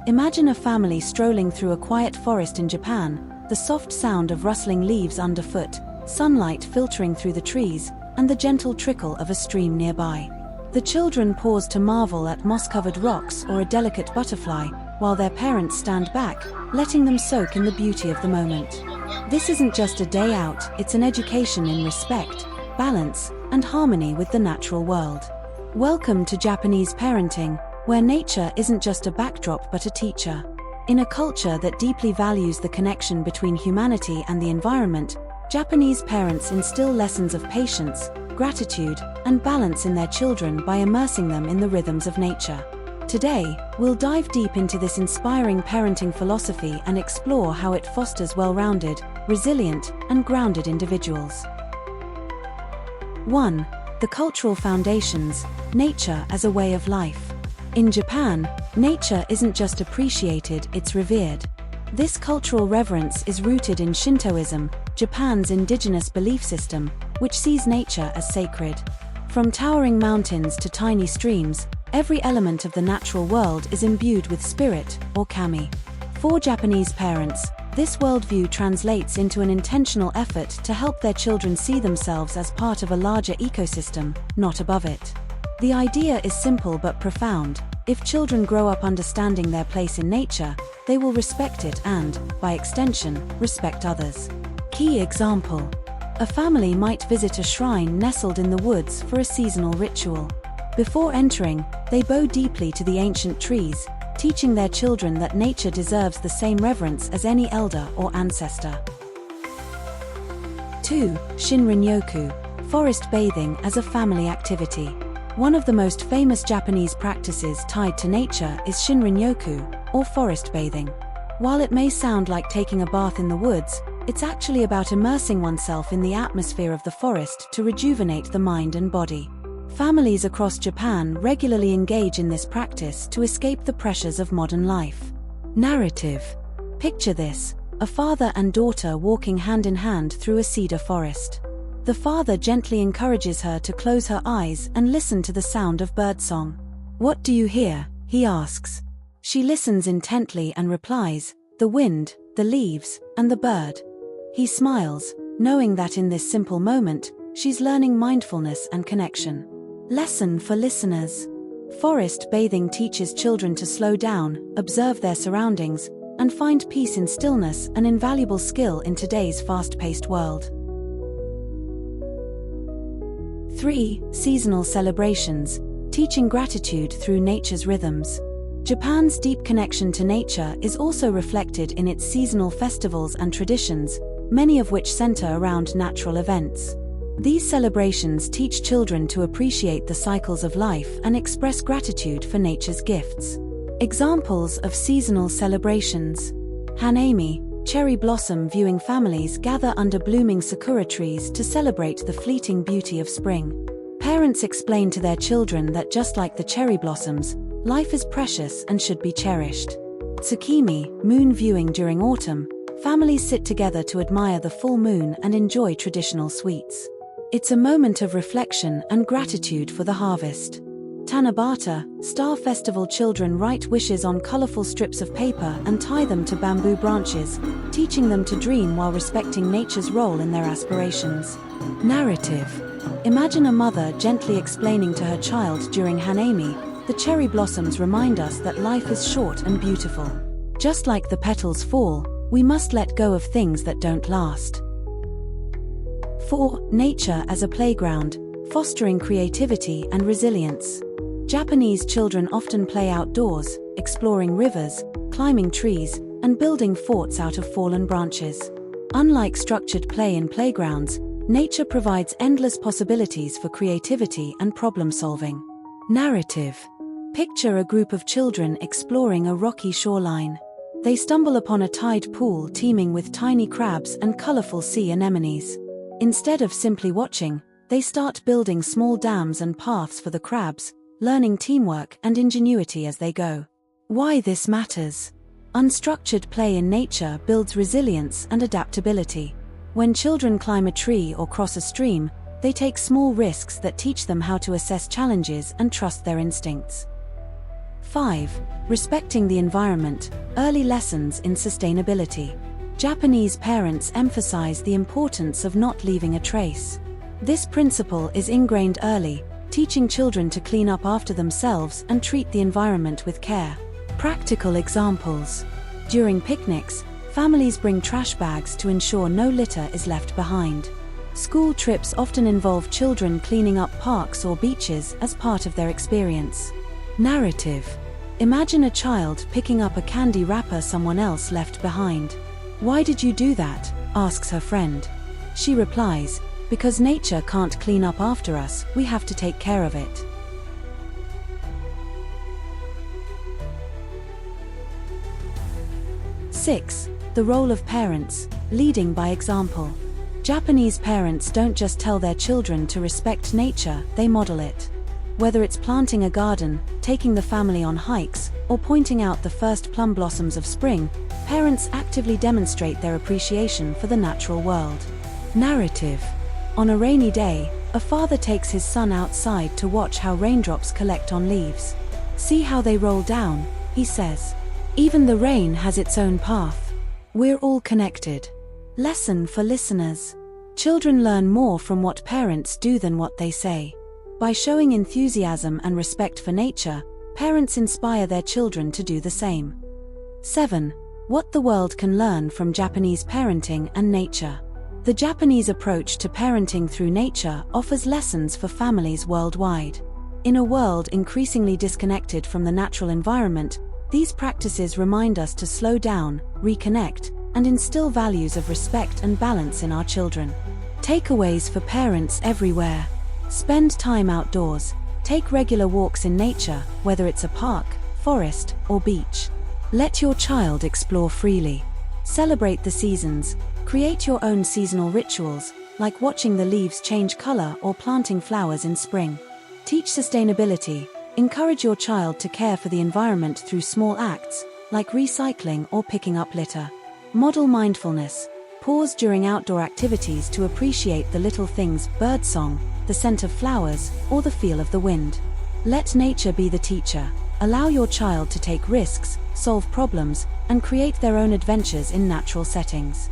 Imagine a family strolling through a quiet forest in Japan, the soft sound of rustling leaves underfoot, sunlight filtering through the trees, and the gentle trickle of a stream nearby. The children pause to marvel at moss-covered rocks or a delicate butterfly, while their parents stand back, letting them soak in the beauty of the moment. This isn't just a day out, it's an education in respect, balance, and harmony with the natural world. Welcome to Japanese parenting, where nature isn't just a backdrop but a teacher. In a culture that deeply values the connection between humanity and the environment, Japanese parents instill lessons of patience, gratitude, and balance in their children by immersing them in the rhythms of nature. Today, we'll dive deep into this inspiring parenting philosophy and explore how it fosters well-rounded, resilient, and grounded individuals. 1. The cultural foundations, nature as a way of life. In Japan, nature isn't just appreciated, it's revered. This cultural reverence is rooted in Shintoism, Japan's indigenous belief system, which sees nature as sacred. From towering mountains to tiny streams, every element of the natural world is imbued with spirit, or kami. For Japanese parents, this worldview translates into an intentional effort to help their children see themselves as part of a larger ecosystem, not above it. The idea is simple but profound. If children grow up understanding their place in nature, they will respect it and, by extension, respect others. Key example. A family might visit a shrine nestled in the woods for a seasonal ritual. Before entering, they bow deeply to the ancient trees, teaching their children that nature deserves the same reverence as any elder or ancestor. 2. Shinrin-yoku, forest bathing as a family activity. One of the most famous Japanese practices tied to nature is Shinrin-yoku, or forest bathing. While it may sound like taking a bath in the woods, it's actually about immersing oneself in the atmosphere of the forest to rejuvenate the mind and body. Families across Japan regularly engage in this practice to escape the pressures of modern life. Narrative. Picture this: a father and daughter walking hand in hand through a cedar forest. The father gently encourages her to close her eyes and listen to the sound of birdsong. "What do you hear?" he asks. She listens intently and replies, "The wind, the leaves, and the bird." He smiles, knowing that in this simple moment, she's learning mindfulness and connection. Lesson for listeners. Forest bathing teaches children to slow down, observe their surroundings, and find peace in stillness, an invaluable skill in today's fast-paced world. 3. Seasonal celebrations, teaching gratitude through nature's rhythms. Japan's deep connection to nature is also reflected in its seasonal festivals and traditions, many of which center around natural events. These celebrations teach children to appreciate the cycles of life and express gratitude for nature's gifts. Examples of seasonal celebrations. Hanami, cherry blossom viewing. Families gather under blooming sakura trees to celebrate the fleeting beauty of spring. Parents explain to their children that just like the cherry blossoms, life is precious and should be cherished. Tsukimi, moon viewing during autumn. Families sit together to admire the full moon and enjoy traditional sweets. It's a moment of reflection and gratitude for the harvest. Tanabata, star festival. Children write wishes on colorful strips of paper and tie them to bamboo branches, teaching them to dream while respecting nature's role in their aspirations. Narrative. Imagine a mother gently explaining to her child during Hanami, "The cherry blossoms remind us that life is short and beautiful. Just like the petals fall, we must let go of things that don't last." 4. Nature as a playground, fostering creativity and resilience. Japanese children often play outdoors, exploring rivers, climbing trees, and building forts out of fallen branches. Unlike structured play in playgrounds, nature provides endless possibilities for creativity and problem-solving. Narrative. Picture a group of children exploring a rocky shoreline. They stumble upon a tide pool teeming with tiny crabs and colorful sea anemones. Instead of simply watching, they start building small dams and paths for the crabs, learning teamwork and ingenuity as they go. Why this matters? Unstructured play in nature builds resilience and adaptability. When children climb a tree or cross a stream, they take small risks that teach them how to assess challenges and trust their instincts. 5. Respecting the environment, early lessons in sustainability. Japanese parents emphasize the importance of not leaving a trace. This principle is ingrained early, teaching children to clean up after themselves and treat the environment with care. Practical examples. During picnics, families bring trash bags to ensure no litter is left behind. School trips often involve children cleaning up parks or beaches as part of their experience. Narrative. Imagine a child picking up a candy wrapper someone else left behind. "Why did you do that?" asks her friend. She replies, "Because nature can't clean up after us, we have to take care of it." 6. The role of parents, leading by example. Japanese parents don't just tell their children to respect nature, they model it. Whether it's planting a garden, taking the family on hikes, or pointing out the first plum blossoms of spring, parents actively demonstrate their appreciation for the natural world. Narrative. On a rainy day, a father takes his son outside to watch how raindrops collect on leaves. "See how they roll down," he says. "Even the rain has its own path. We're all connected." Lesson for listeners. Children learn more from what parents do than what they say. By showing enthusiasm and respect for nature, parents inspire their children to do the same. 7. What the world can learn from Japanese parenting and nature. The Japanese approach to parenting through nature offers lessons for families worldwide. In a world increasingly disconnected from the natural environment, these practices remind us to slow down, reconnect, and instill values of respect and balance in our children. Takeaways for parents everywhere. Spend time outdoors. Take regular walks in nature, whether it's a park, forest, or beach. Let your child explore freely. Celebrate the seasons. Create your own seasonal rituals, like watching the leaves change color or planting flowers in spring. Teach sustainability. Encourage your child to care for the environment through small acts, like recycling or picking up litter. Model mindfulness. Pause during outdoor activities to appreciate the little things: birdsong, the scent of flowers, or the feel of the wind. Let nature be the teacher. Allow your child to take risks, solve problems, and create their own adventures in natural settings.